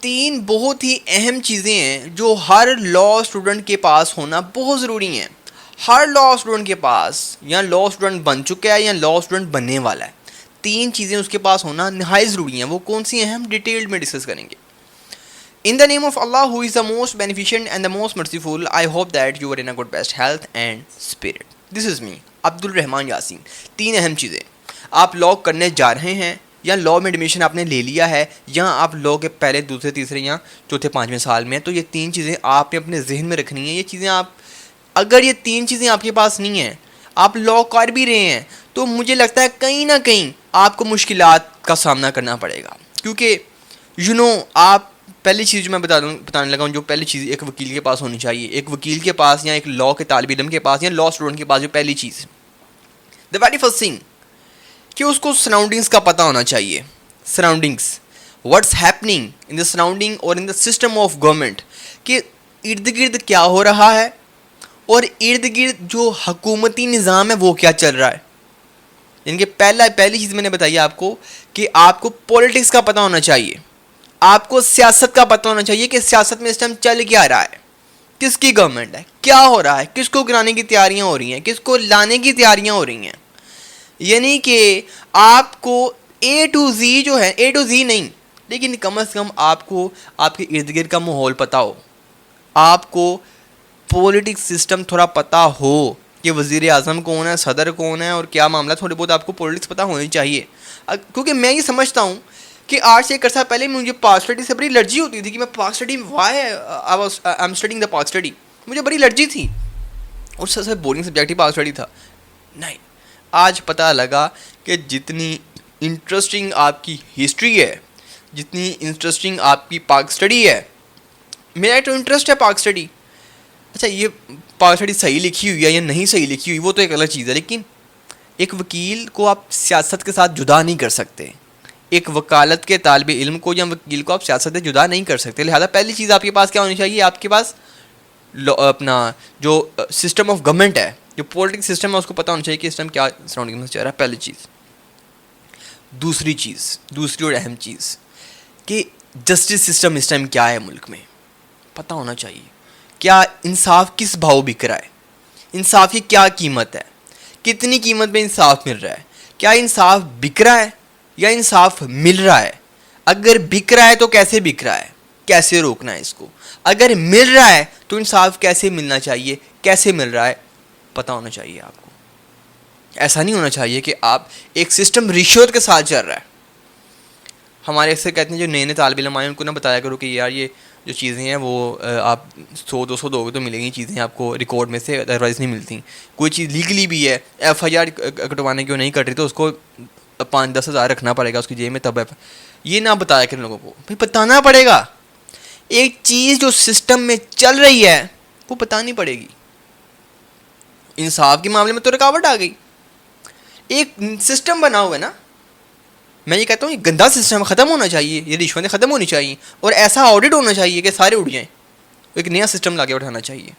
تین بہت ہی اہم چیزیں ہیں جو ہر لا اسٹوڈنٹ کے پاس ہونا بہت ضروری ہیں. ہر لا اسٹوڈنٹ کے پاس یا لا اسٹوڈنٹ بن چکا ہے یا لا اسٹوڈنٹ بننے والا ہے, تین چیزیں اس کے پاس ہونا نہایت ضروری ہیں. وہ کون سی ہیں ہم ڈیٹیلڈ میں ڈسکس کریں گے. In the name of Allah who is the most beneficent and the most merciful, I hope that you are in a good best health and spirit. This is me, عبد الرحمن یاسین. تین اہم چیزیں آپ لا کرنے جا رہے ہیں یا لا میں ایڈمیشن آپ نے لے لیا ہے یا آپ لا کے پہلے دوسرے تیسرے یا چوتھے پانچویں سال میں ہیں, تو یہ تین چیزیں آپ نے اپنے ذہن میں رکھنی ہیں. یہ چیزیں آپ اگر یہ تین چیزیں آپ کے پاس نہیں ہیں, آپ لا کر بھی رہے ہیں, تو مجھے لگتا ہے کہیں نہ کہیں آپ کو مشکلات کا سامنا کرنا پڑے گا. کیونکہ آپ پہلی چیز جو میں بتانے لگا ہوں, جو پہلی چیز ایک وکیل کے پاس ہونی چاہیے, ایک وکیل کے پاس یا ایک لا کے طالب علم کے پاس یا لا اسٹوڈنٹ کے پاس جو پہلی چیز, دا ویری فرسٹ تھنگ, کہ اس کو سراؤنڈنگس کا پتہ ہونا چاہیے. Surroundings, what's happening in the surrounding اور ان دا سسٹم آف گورنمنٹ, کہ ارد گرد کیا ہو رہا ہے اور ارد گرد جو حکومتی نظام ہے وہ کیا چل رہا ہے. یعنی کہ پہلی چیز میں نے بتائی آپ کو کہ آپ کو پولیٹکس کا پتہ ہونا چاہیے, آپ کو سیاست کا پتہ ہونا چاہیے کہ سیاست میں اس ٹائم چل کیا رہا ہے, کس کی گورنمنٹ ہے, کیا ہو رہا ہے, کس کو گرانے کی تیاریاں ہو رہی ہیں, کس کو لانے کی تیاریاں ہو رہی ہیں. یعنی کہ آپ کو اے ٹو زی جو ہے, اے ٹو زی نہیں لیکن کم از کم آپ کو آپ کے ارد گرد کا ماحول پتہ ہو, آپ کو پولیٹکس سسٹم تھوڑا پتہ ہو کہ وزیر اعظم کون ہے, صدر کون ہے اور کیا معاملہ, تھوڑے بہت آپ کو پولیٹکس پتہ ہونی چاہیے. کیونکہ میں یہ سمجھتا ہوں کہ آج سے ایک عرصہ پہلے مجھے پاک اسٹڈی سے بڑی الرجی ہوتی تھی کہ میں Pak study why I am studying the Pak study, مجھے بڑی الرجی تھی اور سب سے بورنگ سبجیکٹ ہی پاک اسٹڈی تھا. نہیں, آج پتہ لگا کہ جتنی انٹرسٹنگ آپ کی ہسٹری ہے, جتنی انٹرسٹنگ آپ کی پاک اسٹڈی ہے, میرا تو انٹرسٹ ہے پاک اسٹڈی. اچھا یہ پاک اسٹڈی صحیح لکھی ہوئی ہے یا نہیں صحیح لکھی ہوئی وہ تو ایک الگ چیز ہے, لیکن ایک وکیل کو آپ سیاست کے ساتھ جدا نہیں کر سکتے, ایک وکالت کے طالب علم کو یا وکیل کو آپ سیاست سے جدا نہیں کر سکتے. لہٰذا پہلی چیز آپ کے پاس کیا ہونی چاہیے, آپ کے پاس اپنا جو سسٹم آف گورنمنٹ ہے, جو پولیٹکس سسٹم ہے, اس کو پتہ ہونا چاہیے کہ اس ٹائم کیا سراؤنڈنگ میں چل رہا ہے. پہلی چیز. دوسری اور اہم چیز کہ جسٹس سسٹم اس ٹائم کیا ہے ملک میں, پتہ ہونا چاہیے. کیا انصاف کس بھاؤ بک رہا ہے, انصاف کی کیا قیمت ہے, کتنی قیمت پہ انصاف مل رہا ہے, کیا انصاف بک رہا ہے یا انصاف مل رہا ہے. اگر بک رہا ہے تو کیسے بک رہا ہے, کیسے روکنا ہے اس کو. اگر مل رہا ہے تو انصاف کیسے ملنا چاہیے, کیسے مل رہا ہے, پتہ ہونا چاہیے آپ کو. ایسا نہیں ہونا چاہیے کہ آپ ایک سسٹم رشوت کے ساتھ چل رہا ہے. ہمارے اکثر کہتے ہیں جو نئے طالب علم آئے ان کو نہ بتایا کرو کہ یار یہ جو چیزیں ہیں وہ آپ 100-200 دو گے تو ملیں گی چیزیں آپ کو ریکارڈ میں سے, ادروائز نہیں ملتی. کوئی چیز لیگلی بھی ہے, ایف آئی آر کٹوانے کی وہ نہیں کٹ رہی تو اس کو 5-10 ہزار رکھنا پڑے گا اس کی جیب میں, تب یہ نہ بتایا کہ لوگوں کو بھائی بتانا پڑے گا. ایک چیز جو سسٹم میں چل رہی ہے وہ بتانی پڑے گی. انصاف کے معاملے میں تو رکاوٹ آ گئی. ایک سسٹم بنا ہوا ہے نا, میں یہ کہتا ہوں یہ گندا سسٹم ختم ہونا چاہیے, یہ رشوتیں ختم ہونی چاہیے اور ایسا آڈٹ ہونا چاہیے کہ سارے اٹھ جائیں. ایک نیا سسٹم لا کے اٹھانا چاہیے,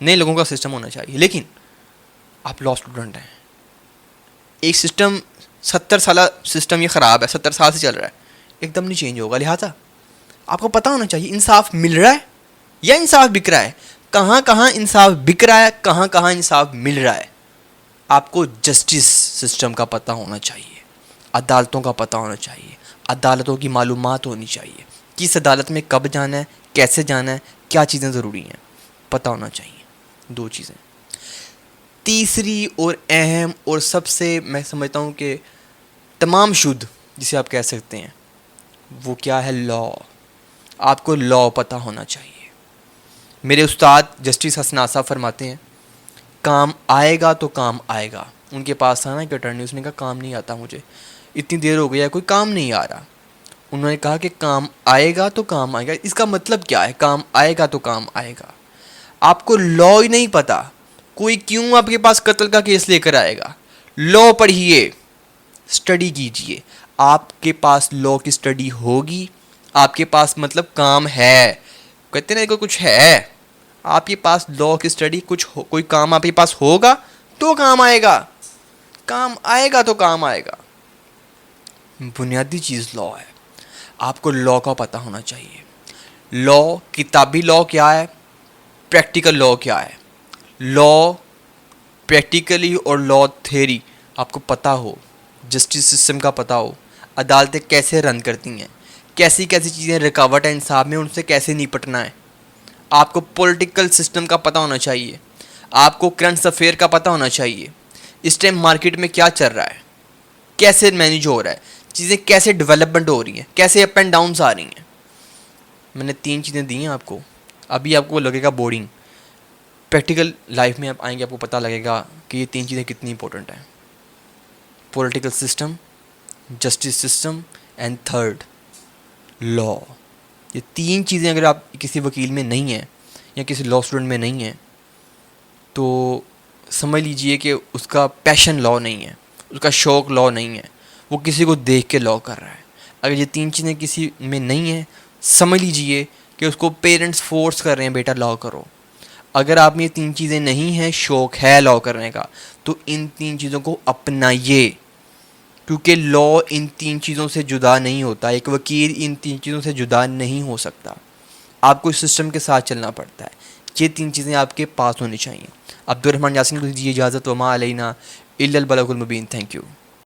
نئے لوگوں کا سسٹم ہونا چاہیے. لیکن آپ لا اسٹوڈنٹ ہیں, ایک سسٹم 70 سالہ سسٹم یہ خراب ہے, 70 سال سے چل رہا ہے, ایک دم نہیں چینج ہوگا. لہٰذا آپ کو پتہ ہونا چاہیے انصاف مل رہا ہے یا انصاف بک رہا ہے, کہاں کہاں انصاف بک رہا ہے, کہاں کہاں انصاف مل رہا ہے. آپ کو جسٹس سسٹم کا پتہ ہونا چاہیے, عدالتوں کا پتہ ہونا چاہیے, عدالتوں کی معلومات ہونی چاہیے, کس عدالت میں کب جانا ہے, کیسے جانا ہے, کیا چیزیں ضروری ہیں, پتہ ہونا چاہیے. 2 چیزیں. تیسری اور اہم اور سب سے میں سمجھتا ہوں کہ تمام شدھ جسے آپ کہہ سکتے ہیں وہ کیا ہے, لا. آپ کو لا پتہ ہونا چاہیے. میرے استاد جسٹس حسن صاحب فرماتے ہیں کام آئے گا تو کام آئے گا. ان کے پاس تھا نا ایک اٹرنی, اس نے کہا کام نہیں آتا مجھے, اتنی دیر ہو گئی ہے کوئی کام نہیں آ رہا. انہوں نے کہا کہ کام آئے گا تو کام آئے گا. اس کا مطلب کیا ہے, کام آئے گا تو کام آئے گا. آپ کو لا ہی نہیں پتہ, کوئی کیوں آپ کے پاس قتل کا کیس لے کر آئے گا. لا پڑھیے, اسٹڈی کیجئے. آپ کے پاس لا کی اسٹڈی ہوگی, آپ کے پاس مطلب کام ہے. کہتے ہیں نا کچھ ہے, آپ کے پاس لا کی اسٹڈی کوئی کام آپ کے پاس ہوگا تو کام آئے گا, کام آئے گا تو کام آئے گا. بنیادی چیز لا ہے, آپ کو لا کا پتہ ہونا چاہیے. لا کتابی لا کیا ہے، پریکٹیکل لا کیا ہے. لا پریکٹیکلی اور لا تھیری آپ کو پتہ ہو، جسٹس سسٹم کا پتہ ہو، عدالتیں کیسے رن کرتی ہیں، کیسی کیسی چیزیں رکاوٹ ہے انصاف میں، ان سے کیسے نپٹنا ہے. آپ کو پولیٹیکل سسٹم کا پتہ ہونا چاہیے، آپ کو کرنٹ افیئر کا پتہ ہونا چاہیے، اس ٹائم مارکیٹ میں کیا چل رہا ہے، کیسے مینیج ہو رہا ہے، چیزیں کیسے ڈیولپمنٹ ہو رہی ہیں، کیسے اپ اینڈ ڈاؤنس آ رہی ہیں. میں نے 3 چیزیں دی ہیں آپ کو. ابھی آپ کو لگے گا بورڈنگ، پریکٹیکل لائف میں آپ آئیں گے آپ کو پتہ لگے گا کہ یہ 3 چیزیں کتنی امپورٹنٹ ہیں. Political system, justice system and third law. یہ 3 چیزیں اگر آپ کسی وکیل میں نہیں ہیں یا کسی لا اسٹوڈنٹ میں نہیں ہیں تو سمجھ لیجئے کہ اس کا پیشن لا نہیں ہے، اس کا شوق لا نہیں ہے، وہ کسی کو دیکھ کے لا کر رہا ہے. اگر یہ 3 چیزیں کسی میں نہیں ہیں سمجھ لیجئے کہ اس کو پیرنٹس فورس کر رہے ہیں بیٹا لا کرو. اگر آپ میں یہ 3 چیزیں نہیں ہیں، شوق ہے لا کرنے کا، تو ان 3 چیزوں کو اپنائیے، کیونکہ لا ان 3 چیزوں سے جدا نہیں ہوتا. ایک وکیل ان 3 چیزوں سے جدا نہیں ہو سکتا. آپ کو اس سسٹم کے ساتھ چلنا پڑتا ہے. یہ 3 چیزیں آپ کے پاس ہونی چاہیے. عبد الرحمن یاسین کو دیجیے اجازت. وما علینا الا البلاغ المبین. Thank you.